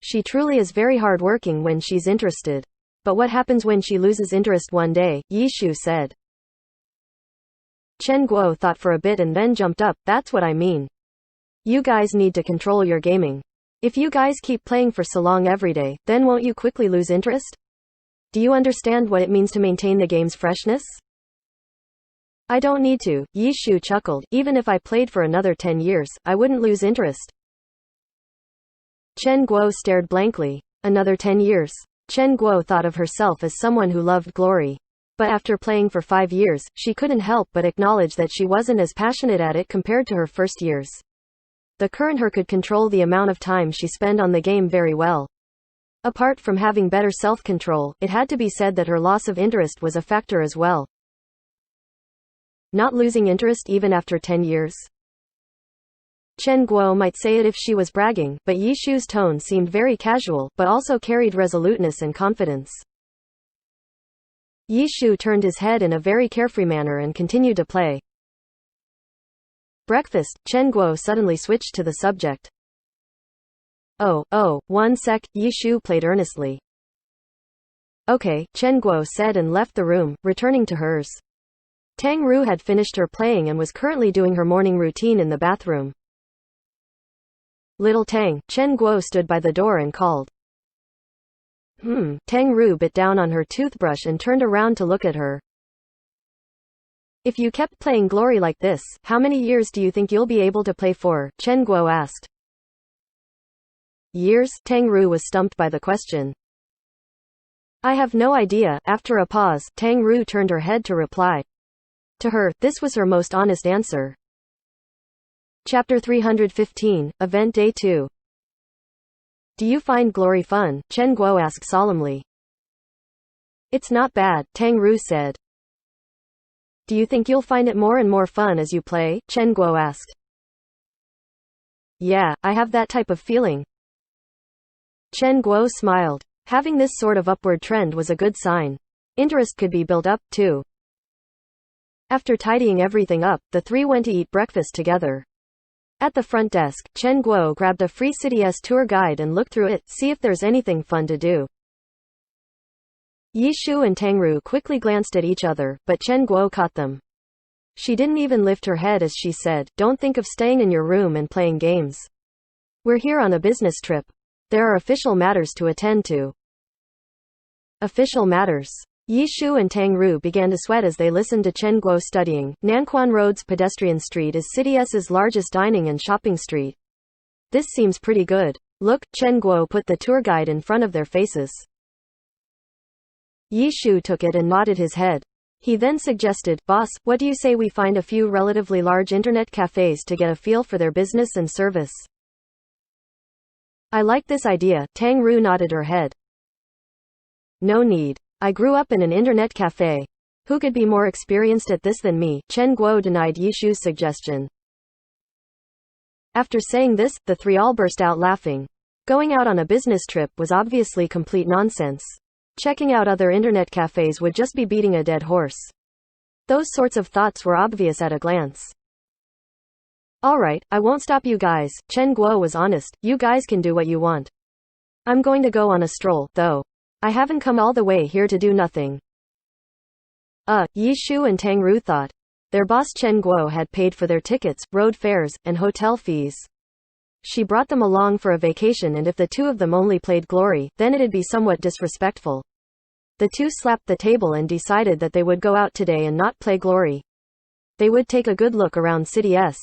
"She truly is very hard-working when she's interested. But what happens when she loses interest one day?" Yi Shu said. Chen Guo thought for a bit and then jumped up. "That's what I mean. You guys need to control your gaming. If you guys keep playing for so long every day, then won't you quickly lose interest? Do you understand what it means to maintain the game's freshness?" "I don't need to," Yi Shu chuckled. "Even if I played for another 10 years, I wouldn't lose interest." Chen Guo stared blankly. Another 10 years. Chen Guo thought of herself as someone who loved glory. But after playing for 5 years, she couldn't help but acknowledge that she wasn't as passionate at it compared to her first years. The current her could control the amount of time she spent on the game very well. Apart from having better self-control, it had to be said that her loss of interest was a factor as well. Not losing interest even after 10 years? Chen Guo might say it if she was bragging, but Yi Shu's tone seemed very casual, but also carried resoluteness and confidence. Yi Shu turned his head in a very carefree manner and continued to play. "Breakfast," Chen Guo suddenly switched to the subject. Oh, 1 sec," Yi Shu played earnestly. "Okay," Chen Guo said and left the room, returning to hers. Tang Ru had finished her playing and was currently doing her morning routine in the bathroom. "Little Tang," Chen Guo stood by the door and called. Tang Ru bit down on her toothbrush and turned around to look at her. "If you kept playing Glory like this, how many years do you think you'll be able to play for?" Chen Guo asked. "Years?" Tang Ru was stumped by the question. "I have no idea." After a pause, Tang Ru turned her head to reply. To her, this was her most honest answer. Chapter 315, Event Day 2. "Do you find Glory fun?" Chen Guo asked solemnly. "It's not bad," Tang Ru said. "Do you think you'll find it more and more fun as you play?" Chen Guo asked. "Yeah, I have that type of feeling." Chen Guo smiled. Having this sort of upward trend was a good sign. Interest could be built up, too. After tidying everything up, the three went to eat breakfast together. At the front desk, Chen Guo grabbed a free city's tour guide and looked through it, see if there's anything fun to do. Yi Shu and Tang Ru quickly glanced at each other, but Chen Guo caught them. She didn't even lift her head as she said, "Don't think of staying in your room and playing games. We're here on a business trip. There are official matters to attend to." Official matters. Yi Shu and Tang Ru began to sweat as they listened to Chen Guo studying. Nanquan Road's pedestrian street is City's largest dining and shopping street. This seems pretty good. Look, Chen Guo put the tour guide in front of their faces. Yi Shu took it and nodded his head. He then suggested, "Boss, what do you say we find a few relatively large internet cafes to get a feel for their business and service?" "I like this idea." Tang Ru nodded her head. "No need. I grew up in an internet cafe. Who could be more experienced at this than me?" Chen Guo denied Yi Shu's suggestion. After saying this, the three all burst out laughing. Going out on a business trip was obviously complete nonsense. Checking out other internet cafes would just be beating a dead horse. Those sorts of thoughts were obvious at a glance. Alright, I won't stop you guys, Chen Guo was honest, you guys can do what you want. I'm going to go on a stroll, though. I haven't come all the way here to do nothing. Yi Shu and Tang Ru thought. Their boss Chen Guo had paid for their tickets, road fares, and hotel fees. She brought them along for a vacation, and if the two of them only played Glory, then it'd be somewhat disrespectful. The two slapped the table and decided that they would go out today and not play Glory. They would take a good look around City S.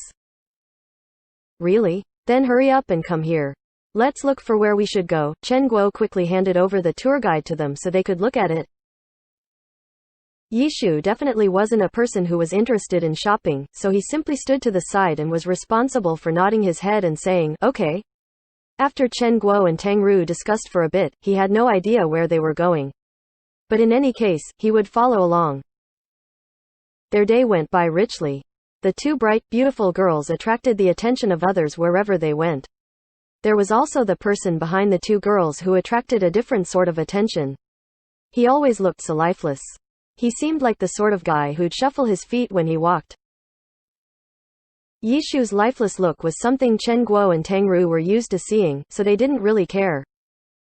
Really? Then hurry up and come here. Let's look for where we should go. Chen Guo quickly handed over the tour guide to them so they could look at it. Yi Shu definitely wasn't a person who was interested in shopping, so he simply stood to the side and was responsible for nodding his head and saying, okay. After Chen Guo and Tang Ru discussed for a bit, he had no idea where they were going. But in any case, he would follow along. Their day went by richly. The two bright, beautiful girls attracted the attention of others wherever they went. There was also the person behind the two girls who attracted a different sort of attention. He always looked so lifeless. He seemed like the sort of guy who'd shuffle his feet when he walked. Yi Shu's lifeless look was something Chen Guo and Tang Ru were used to seeing, so they didn't really care.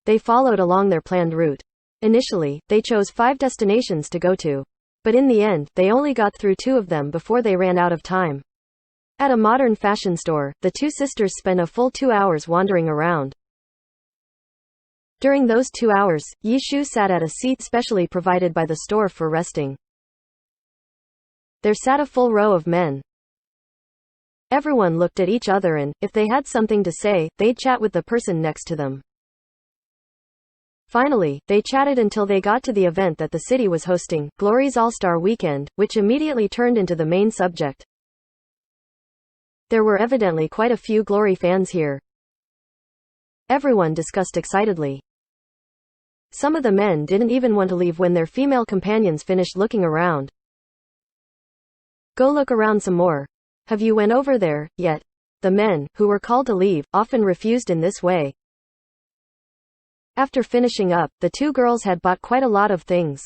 They followed along their planned route. Initially, they chose 5 destinations to go to. But in the end, they only got through 2 of them before they ran out of time. At a modern fashion store, the two sisters spent a full 2 hours wandering around. During those 2 hours, Yi Shu sat at a seat specially provided by the store for resting. There sat a full row of men. Everyone looked at each other and, if they had something to say, they'd chat with the person next to them. Finally, they chatted until they got to the event that the city was hosting, Glory's All-Star Weekend, which immediately turned into the main subject. There were evidently quite a few Glory fans here. Everyone discussed excitedly. Some of the men didn't even want to leave when their female companions finished looking around. Go look around some more. Have you went over there, yet? The men, who were called to leave, often refused in this way. After finishing up, the two girls had bought quite a lot of things.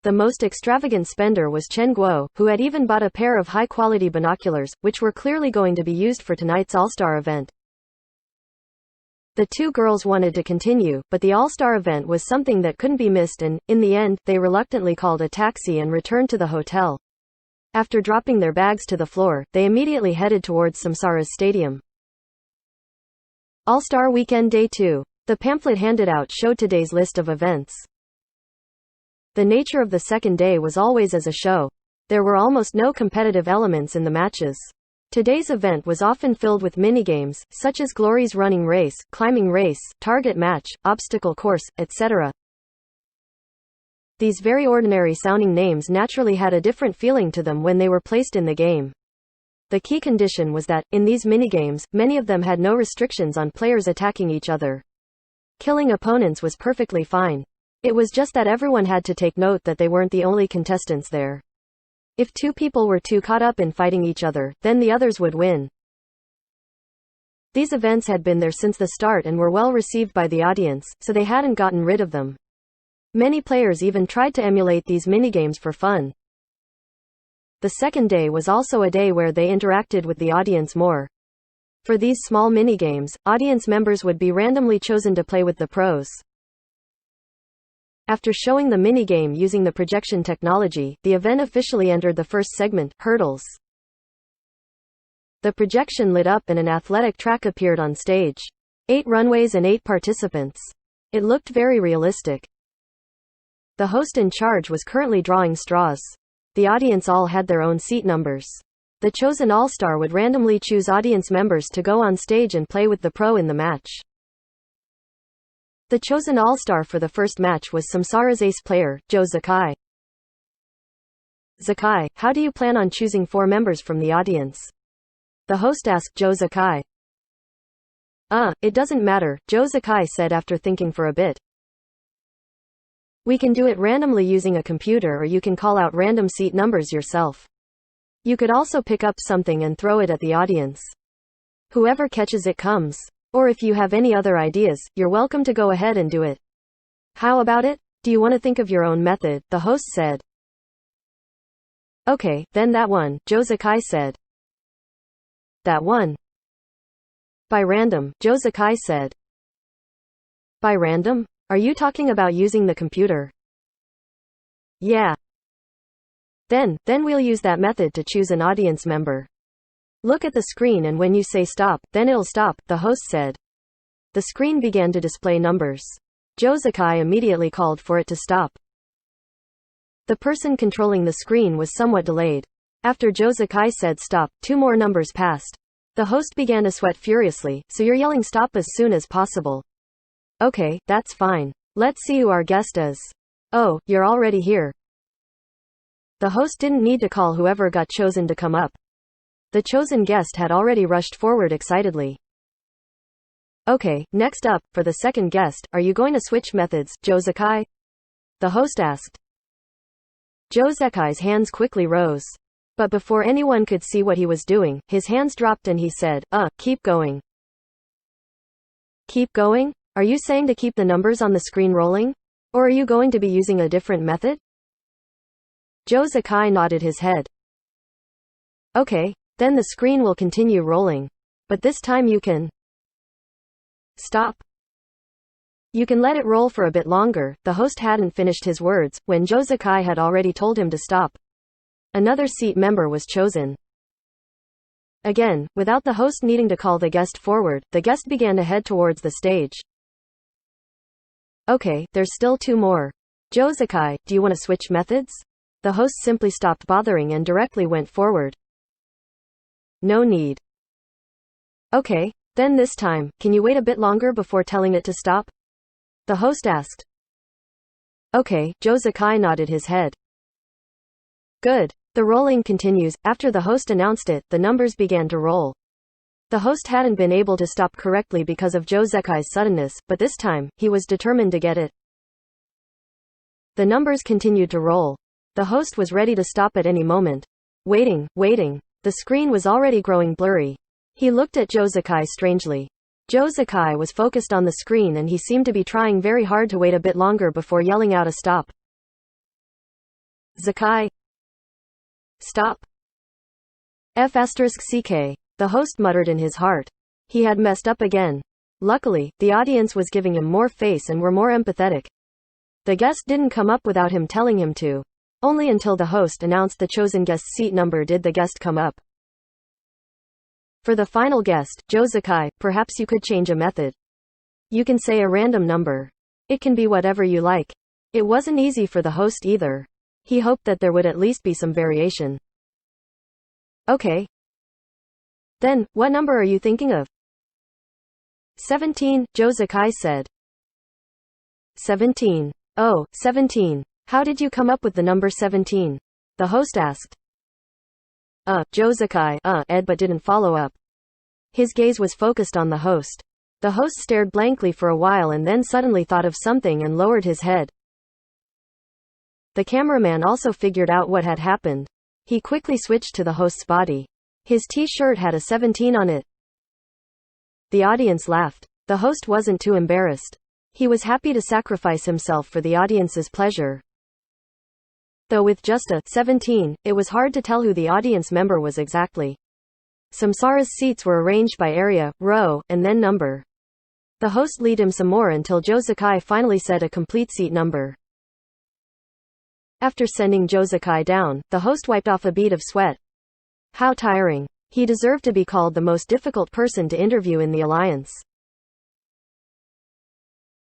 The most extravagant spender was Chen Guo, who had even bought a pair of high-quality binoculars, which were clearly going to be used for tonight's All-Star event. The two girls wanted to continue, but the All-Star event was something that couldn't be missed and, in the end, they reluctantly called a taxi and returned to the hotel. After dropping their bags to the floor, they immediately headed towards Samsara's stadium. All-Star Weekend Day 2. The pamphlet handed out showed today's list of events. The nature of the second day was always as a show. There were almost no competitive elements in the matches. Today's event was often filled with minigames, such as Glory's running race, climbing race, target match, obstacle course, etc. These very ordinary-sounding names naturally had a different feeling to them when they were placed in the game. The key condition was that, in these minigames, many of them had no restrictions on players attacking each other. Killing opponents was perfectly fine. It was just that everyone had to take note that they weren't the only contestants there. If 2 people were too caught up in fighting each other, then the others would win. These events had been there since the start and were well received by the audience, so they hadn't gotten rid of them. Many players even tried to emulate these minigames for fun. The second day was also a day where they interacted with the audience more. For these small minigames, audience members would be randomly chosen to play with the pros. After showing the minigame using the projection technology, the event officially entered the first segment, hurdles. The projection lit up and an athletic track appeared on stage. 8 runways and 8 participants. It looked very realistic. The host in charge was currently drawing straws. The audience all had their own seat numbers. The chosen all-star would randomly choose audience members to go on stage and play with the pro in the match. The chosen all-star for the first match was Samsara's ace player, Joe Zakai. Zakai, how do you plan on choosing 4 members from the audience? The host asked Joe Zakai. It doesn't matter, Joe Zakai said after thinking for a bit. We can do it randomly using a computer, or you can call out random seat numbers yourself. You could also pick up something and throw it at the audience. Whoever catches it comes. Or if you have any other ideas, you're welcome to go ahead and do it. How about it? Do you want to think of your own method? The host said. Okay, then that one, Joe Sakai said. That one? By random, Joe Sakai said. By random? Are you talking about using the computer? Yeah. Then we'll use that method to choose an audience member. Look at the screen and when you say stop, then it'll stop, the host said. The screen began to display numbers. Joe Sakai immediately called for it to stop. The person controlling the screen was somewhat delayed. After Joe Sakai said stop, 2 more numbers passed. The host began to sweat furiously, so you're yelling stop as soon as possible. Okay, that's fine. Let's see who our guest is. Oh, you're already here. The host didn't need to call whoever got chosen to come up. The chosen guest had already rushed forward excitedly. Okay, next up, for the second guest, are you going to switch methods, Joe Sakai? The host asked. Joe Sakai's hands quickly rose. But before anyone could see what he was doing, his hands dropped and he said, keep going. Keep going? Are you saying to keep the numbers on the screen rolling? Or are you going to be using a different method? Joe Sakai nodded his head. Okay, then the screen will continue rolling. But this time you can stop. You can let it roll for a bit longer. The host hadn't finished his words, when Joe Sakai had already told him to stop. Another seat member was chosen. Again, without the host needing to call the guest forward, the guest began to head towards the stage. Okay, there's still 2 more. Joe Sakai, do you want to switch methods? The host simply stopped bothering and directly went forward. No need. Okay, then this time, can you wait a bit longer before telling it to stop? The host asked. Okay, Joe Sakai nodded his head. Good. The rolling continues. After the host announced it, the numbers began to roll. The host hadn't been able to stop correctly because of Joe Sakai's suddenness, but this time, he was determined to get it. The numbers continued to roll. The host was ready to stop at any moment. Waiting. The screen was already growing blurry. He looked at Joe Sakai strangely. Joe Sakai was focused on the screen and he seemed to be trying very hard to wait a bit longer before yelling out a stop. Sakai. Stop. F***ck. The host muttered in his heart. He had messed up again. Luckily, the audience was giving him more face and were more empathetic. The guest didn't come up without him telling him to. Only until the host announced the chosen guest's seat number did the guest come up. For the final guest, Joe Sakai, perhaps you could change a method. You can say a random number. It can be whatever you like. It wasn't easy for the host either. He hoped that there would at least be some variation. Okay. Then, what number are you thinking of? 17, Joe Sakai said. 17. Oh, 17. How did you come up with the number 17? The host asked. Joe Sakai, Ed but didn't follow up. His gaze was focused on the host. The host stared blankly for a while and then suddenly thought of something and lowered his head. The cameraman also figured out what had happened. He quickly switched to the host's body. His t-shirt had a 17 on it. The audience laughed. The host wasn't too embarrassed. He was happy to sacrifice himself for the audience's pleasure. Though with just a 17, it was hard to tell who the audience member was exactly. Samsara's seats were arranged by area, row, and then number. The host lead him some more until Joe Sakai finally said a complete seat number. After sending Joe Sakai down, the host wiped off a bead of sweat. How tiring. He deserved to be called the most difficult person to interview in the alliance.